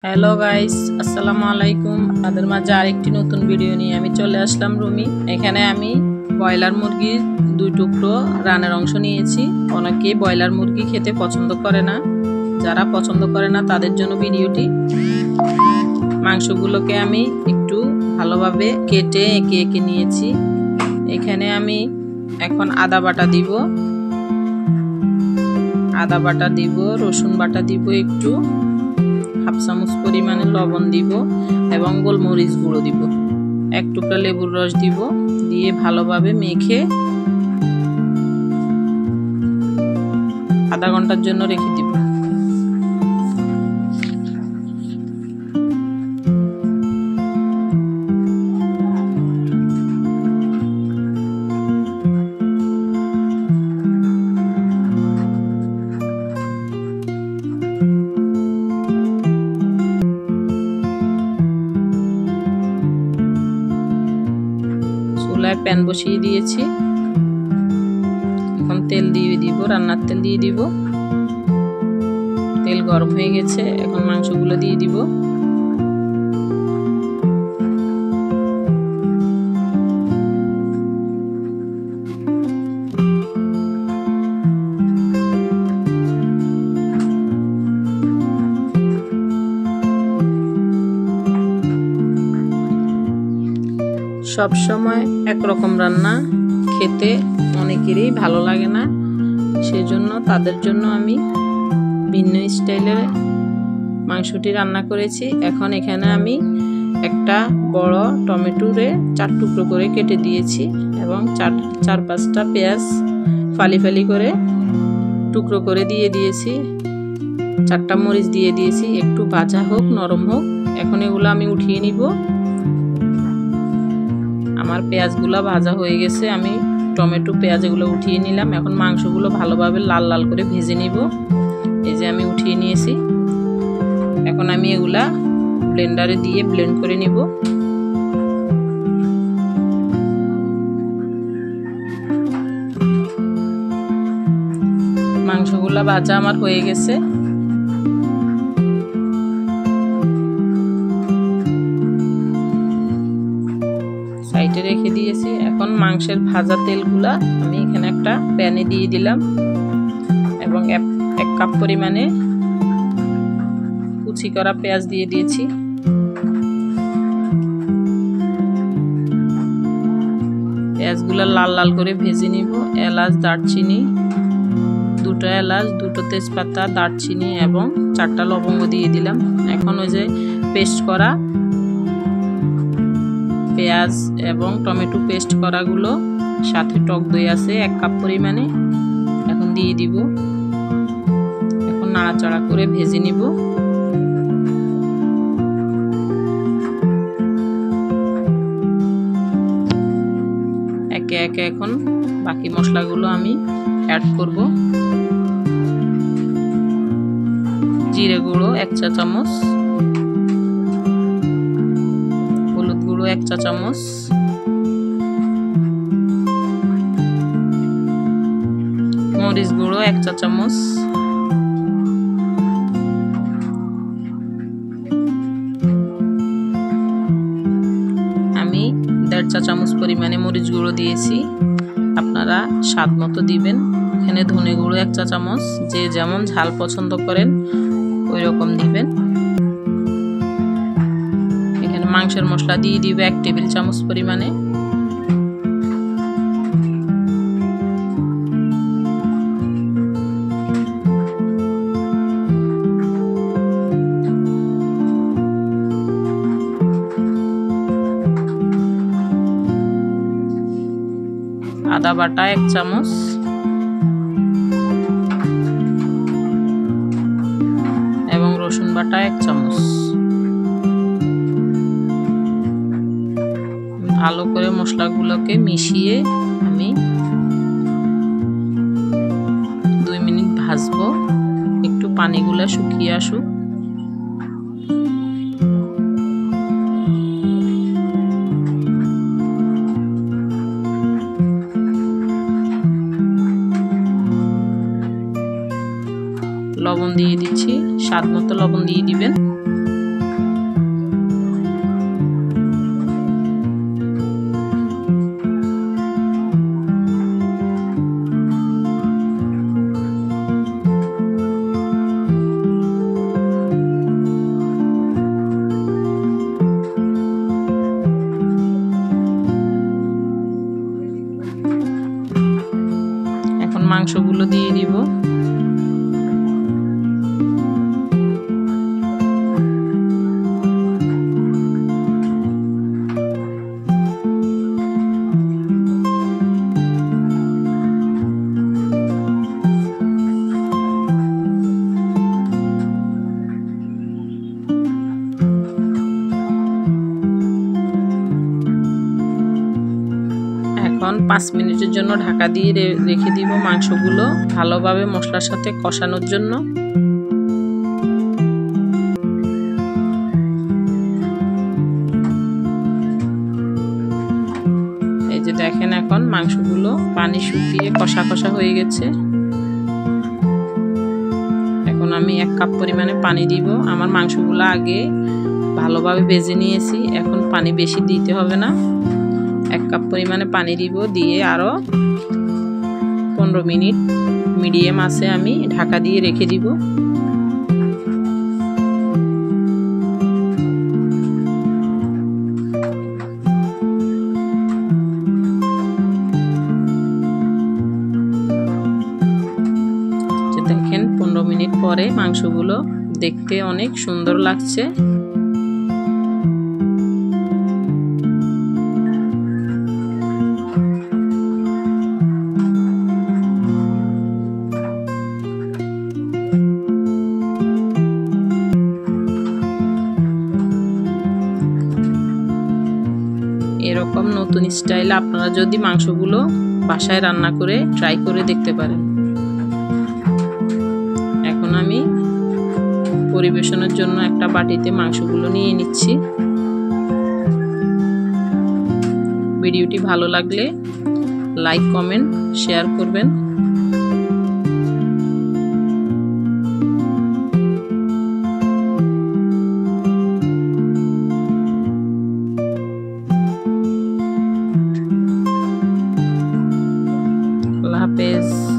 Hello guys, আসসালামু আলাইকুম। আপনাদের মাঝে আরেকটি নতুন ভিডিও নিয়ে আমি চলে আসলাম রুমি। এখানে আমি ব্রয়লার মুরগির 2 টুকরো রানের অংশ নিয়েছি। অনেকেই ব্রয়লার মুরগি খেতে পছন্দ করে না, যারা পছন্দ করে না তাদের জন্য ভিডিওটি। মাংসগুলোকে আমি একটু ভালোভাবে কেটে এঁকে এঁকে নিয়েছি। এখানে আমি এখন আদা বাটা দিব, রসুন বাটা দিব, একটু হাফ চামচ পরিমাণে লবণ দিব এবং গোলমরিচ গুঁড়ো দিব, 1 টুকরা লেবুর রস দিব, দিয়ে ভালোভাবে মেখে আধা ঘন্টার জন্য রেখে দিব। চুলায় প্যান বসিয়ে দিয়েছি, এখন তেল দিয়ে দিব, রান্নার তেল দিয়ে দিব। তেল গরম হয়ে গেছে, এখন মাংসগুলো দিয়ে দিব। সব সময় একরকম রান্না খেতে অনেকেরই ভালো লাগে না, সেজন্য তাদের জন্য আমি ভিন্ন স্টাইলের মাংসটি রান্না করেছি। এখন এখানে আমি একটা বড় টমেটোরে 4 টুকরো করে কেটে দিয়েছি এবং 4-5টা পেঁয়াজ ফালি ফালি করে টুকরো করে দিয়ে দিয়েছি। 4টা মরিচ দিয়ে দিয়েছি, একটু ভাজা হোক, নরম হোক। এখন এগুলো আমি উঠিয়ে নিব। আমার পেঁয়াজগুলো ভাজা হয়ে গেছে, আমি টমেটো পেঁয়াজ এগুলো উঠিয়ে নিলাম। এখন মাংসগুলো ভালোভাবে লাল লাল করে ভেজে নিব। এই যে আমি উঠিয়ে নিয়েছি। এখন আমি এগুলা ব্লেন্ডারে দিয়ে ব্লেন্ড করে নিব। মাংসগুলো ভাজা আমার হয়ে গেছে। সাইডে রেখে দিয়েছি। এখন মাংসের ভাজা তেলগুলা আমি এখানে একটা প্যানে দিয়ে দিলাম এবং 1 কাপ পরিমাণে কুচি করা পেঁয়াজ দিয়ে দিয়েছি। পেঁয়াজগুলা লাল লাল করে ভেজে নিব। এলাচ, দারচিনি, 2টা এলাচ, 2টো তেজপাতা, দারচিনি এবং 4টা লবঙ্গ দিয়ে দিলাম। এখন ওই যে পেস্ট করা পেঁয়াজ এবং টমেটো পেস্ট করাগুলো, সাথে টক দই আছে 1 কাপ পরিমাণে, এখন দিয়ে দিব। এখন নাড়াচাড়া করে ভেজে নিব। একে একে এখন বাকি মশলাগুলো আমি অ্যাড করব। জিরে গুঁড়ো 1 চা চামচ, হলুদ গুঁড়ো 1 চা চামচ, মরিচ গুঁড়ো 1 চা চামচ, আমি 1.5 চা চামচ পরিমাণে মরিচ গুঁড়ো দিয়েছি। আপনারা স্বাদ মতো দিবেন। এখানে ধনে গুঁড়ো 1 চা চামচ, যে যেমন ঝাল পছন্দ করেন ওই রকম দিবেন। এখানে মাংসের মশলা দিয়ে দিব 1 টেবিল চামচ পরিমাণে। আদা বাটা 1 চামচ, এবং রসুন বাটা 1 চামচ। ভালো করে মশলাগুলোকে মিশিয়ে আমি 2 মিনিট ভাজবো, একটু পানিগুলো শুকিয়ে আসুক। লবণ দিয়ে দিচ্ছি, স্বাদ মতো লবণ দিয়ে দিবেন। মাংসগুলো দিয়ে দিব। এখন 5 মিনিটের জন্য ঢাকা দিয়ে রেখে দিব মাংসগুলো ভালোভাবে মশলার সাথে কষানোর জন্য। এই যে দেখেন এখন মাংসগুলো পানি শুকিয়ে কষা কষা হয়ে গেছে। এখন আমি 1 কাপ পরিমাণে পানি দিব। আমার মাংসগুলো আগে ভালোভাবে ভেজে নিয়েছি, এখন পানি বেশি দিতে হবে না। 1 কাপ পরিমাণে পানি দিব, দিয়ে আরও 15 মিনিট মিডিয়াম আছে আমি ঢাকা দিয়ে রেখে দিব। দেখেন 15 মিনিট পরে মাংসগুলো দেখতে অনেক সুন্দর লাগছে। এরকম নতুন স্টাইলে আপনারা যদি মাংসগুলো বাসায় রান্না করে ট্রাই করে দেখতে পারেন। এখন আমি পরিবেশনের জন্য একটা বাটিতে মাংসগুলো নিয়ে নিচ্ছি। ভিডিওটি ভালো লাগলে লাইক, কমেন্ট, শেয়ার করবেন। আল্লাহ হাফেজ।